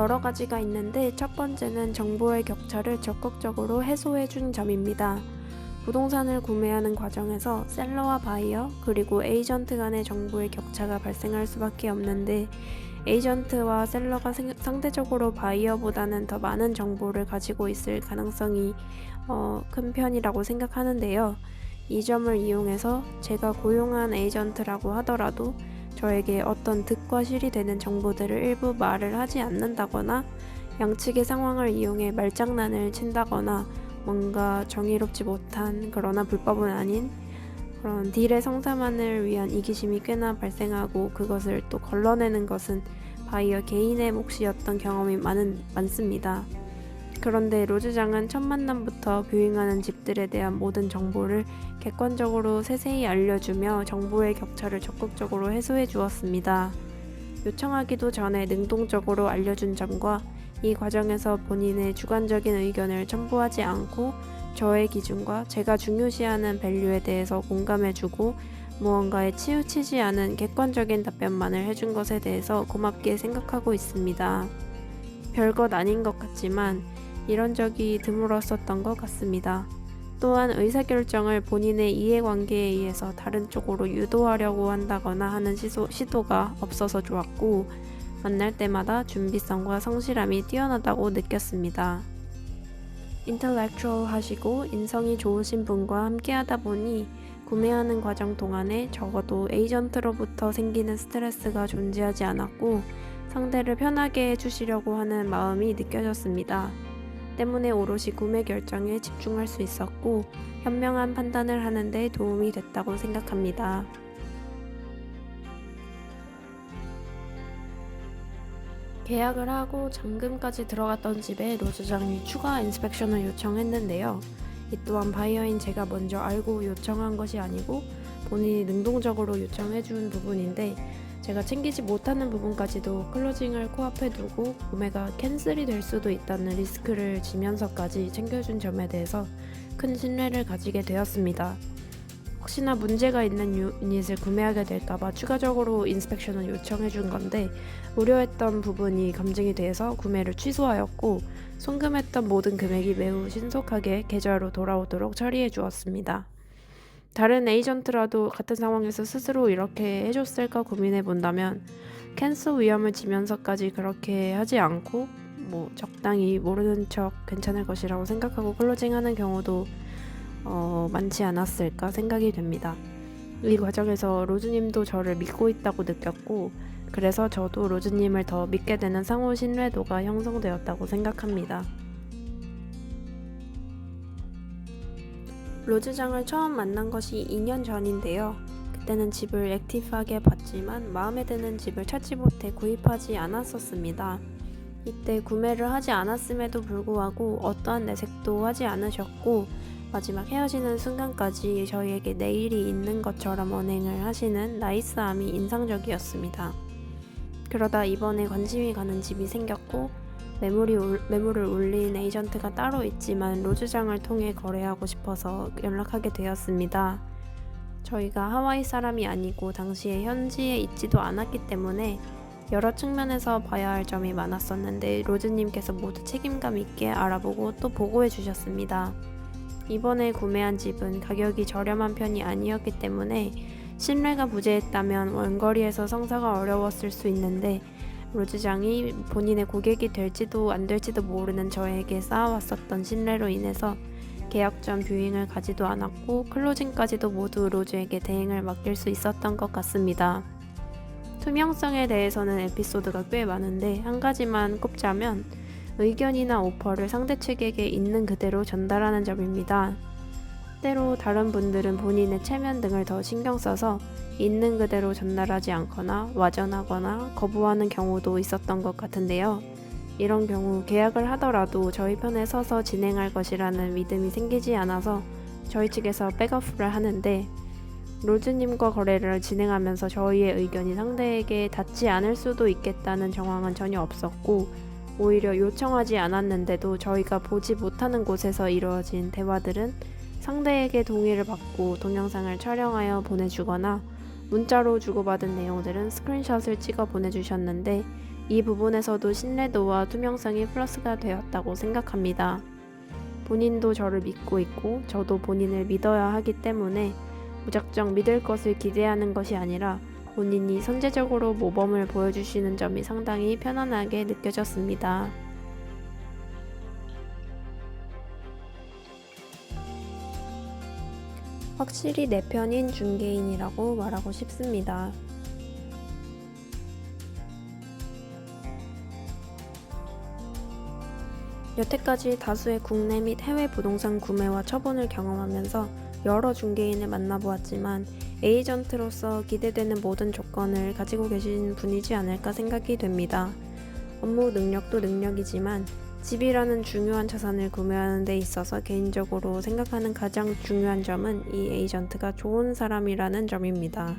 여러 가지가 있는데 첫 번째는 정보의 격차를 적극적으로 해소해준 점입니다. 부동산을 구매하는 과정에서 셀러와 바이어 그리고 에이전트 간의 정보의 격차가 발생할 수밖에 없는데 에이전트와 셀러가 상대적으로 바이어보다는 더 많은 정보를 가지고 있을 가능성이 큰 편이라고 생각하는데요. 이 점을 이용해서 제가 고용한 에이전트라고 하더라도 저에게 어떤 득과 실이 되는 정보들을 일부 말을 하지 않는다거나 양측의 상황을 이용해 말장난을 친다거나 뭔가 정의롭지 못한 그러나 불법은 아닌 그런 딜의 성사만을 위한 이기심이 꽤나 발생하고 그것을 또 걸러내는 것은 바이어 개인의 몫이었던 경험이 많습니다. 그런데 로즈장은 첫 만남부터 뷰잉하는 집들에 대한 모든 정보를 객관적으로 세세히 알려주며 정보의 격차를 적극적으로 해소해 주었습니다. 요청하기도 전에 능동적으로 알려준 점과 이 과정에서 본인의 주관적인 의견을 첨부하지 않고 저의 기준과 제가 중요시하는 밸류에 대해서 공감해주고 무언가에 치우치지 않은 객관적인 답변만을 해준 것에 대해서 고맙게 생각하고 있습니다. 별것 아닌 것 같지만 이런 적이 드물었었던 것 같습니다. 또한 의사결정을 본인의 이해관계에 의해서 다른 쪽으로 유도하려고 한다거나 하는 시도가 없어서 좋았고 만날 때마다 준비성과 성실함이 뛰어나다고 느꼈습니다. 인텔렉추얼 하시고 인성이 좋으신 분과 함께하다 보니 구매하는 과정 동안에 적어도 에이전트로부터 생기는 스트레스가 존재하지 않았고 상대를 편하게 해주시려고 하는 마음이 느껴졌습니다. 때문에 오롯이 구매 결정에 집중할 수 있었고 현명한 판단을 하는 데 도움이 됐다고 생각합니다. 계약을 하고 잔금까지 들어갔던 집에 로즈장이 추가 인스펙션을 요청했는데요. 이 또한 바이어인 제가 먼저 알고 요청한 것이 아니고 본인이 능동적으로 요청해준 부분인데 제가 챙기지 못하는 부분까지도 클로징을 코앞에 두고 구매가 캔슬이 될 수도 있다는 리스크를 지면서까지 챙겨준 점에 대해서 큰 신뢰를 가지게 되었습니다. 혹시나 문제가 있는 유닛을 구매하게 될까봐 추가적으로 인스펙션을 요청해준 건데 우려했던 부분이 검증이 돼서 구매를 취소하였고 송금했던 모든 금액이 매우 신속하게 계좌로 돌아오도록 처리해 주었습니다. 다른 에이전트라도 같은 상황에서 스스로 이렇게 해줬을까 고민해 본다면 캔슬 위험을 지면서까지 그렇게 하지 않고 적당히 모르는 척 괜찮을 것이라고 생각하고 클로징하는 경우도 많지 않았을까 생각이 됩니다. 이 과정에서 로즈님도 저를 믿고 있다고 느꼈고 그래서 저도 로즈님을 더 믿게 되는 상호 신뢰도가 형성되었다고 생각합니다. 로즈장을 처음 만난 것이 2년 전인데요. 그때는 집을 액티브하게 봤지만 마음에 드는 집을 찾지 못해 구입하지 않았었습니다. 이때 구매를 하지 않았음에도 불구하고 어떠한 내색도 하지 않으셨고 마지막 헤어지는 순간까지 저희에게 내일이 있는 것처럼 언행을 하시는 나이스함이 인상적이었습니다. 그러다 이번에 관심이 가는 집이 생겼고 매물을 올린 에이전트가 따로 있지만 로즈장을 통해 거래하고 싶어서 연락하게 되었습니다. 저희가 하와이 사람이 아니고 당시에 현지에 있지도 않았기 때문에 여러 측면에서 봐야 할 점이 많았었는데 로즈님께서 모두 책임감 있게 알아보고 또 보고해 주셨습니다. 이번에 구매한 집은 가격이 저렴한 편이 아니었기 때문에 신뢰가 부재했다면 원거리에서 성사가 어려웠을 수 있는데 로즈장이 본인의 고객이 될지도 안 될지도 모르는 저에게 쌓아왔었던 신뢰로 인해서 계약 전 뷰잉을 가지도 않았고 클로징까지도 모두 로즈에게 대행을 맡길 수 있었던 것 같습니다. 투명성에 대해서는 에피소드가 꽤 많은데 한 가지만 꼽자면 의견이나 오퍼를 상대 측에게 있는 그대로 전달하는 점입니다. 때로 다른 분들은 본인의 체면 등을 더 신경 써서 있는 그대로 전달하지 않거나 와전하거나 거부하는 경우도 있었던 것 같은데요. 이런 경우 계약을 하더라도 저희 편에 서서 진행할 것이라는 믿음이 생기지 않아서 저희 측에서 백오프를 하는데 로즈님과 거래를 진행하면서 저희의 의견이 상대에게 닿지 않을 수도 있겠다는 정황은 전혀 없었고 오히려 요청하지 않았는데도 저희가 보지 못하는 곳에서 이루어진 대화들은 상대에게 동의를 받고 동영상을 촬영하여 보내주거나 문자로 주고받은 내용들은 스크린샷을 찍어 보내주셨는데 이 부분에서도 신뢰도와 투명성이 플러스가 되었다고 생각합니다. 본인도 저를 믿고 있고 저도 본인을 믿어야 하기 때문에 무작정 믿을 것을 기대하는 것이 아니라 본인이 선제적으로 모범을 보여주시는 점이 상당히 편안하게 느껴졌습니다. 확실히 내 편인 중개인이라고 말하고 싶습니다. 여태까지 다수의 국내 및 해외 부동산 구매와 처분을 경험하면서 여러 중개인을 만나보았지만 에이전트로서 기대되는 모든 조건을 가지고 계신 분이지 않을까 생각이 됩니다. 업무 능력도 능력이지만 집이라는 중요한 자산을 구매하는 데 있어서 개인적으로 생각하는 가장 중요한 점은 이 에이전트가 좋은 사람이라는 점입니다.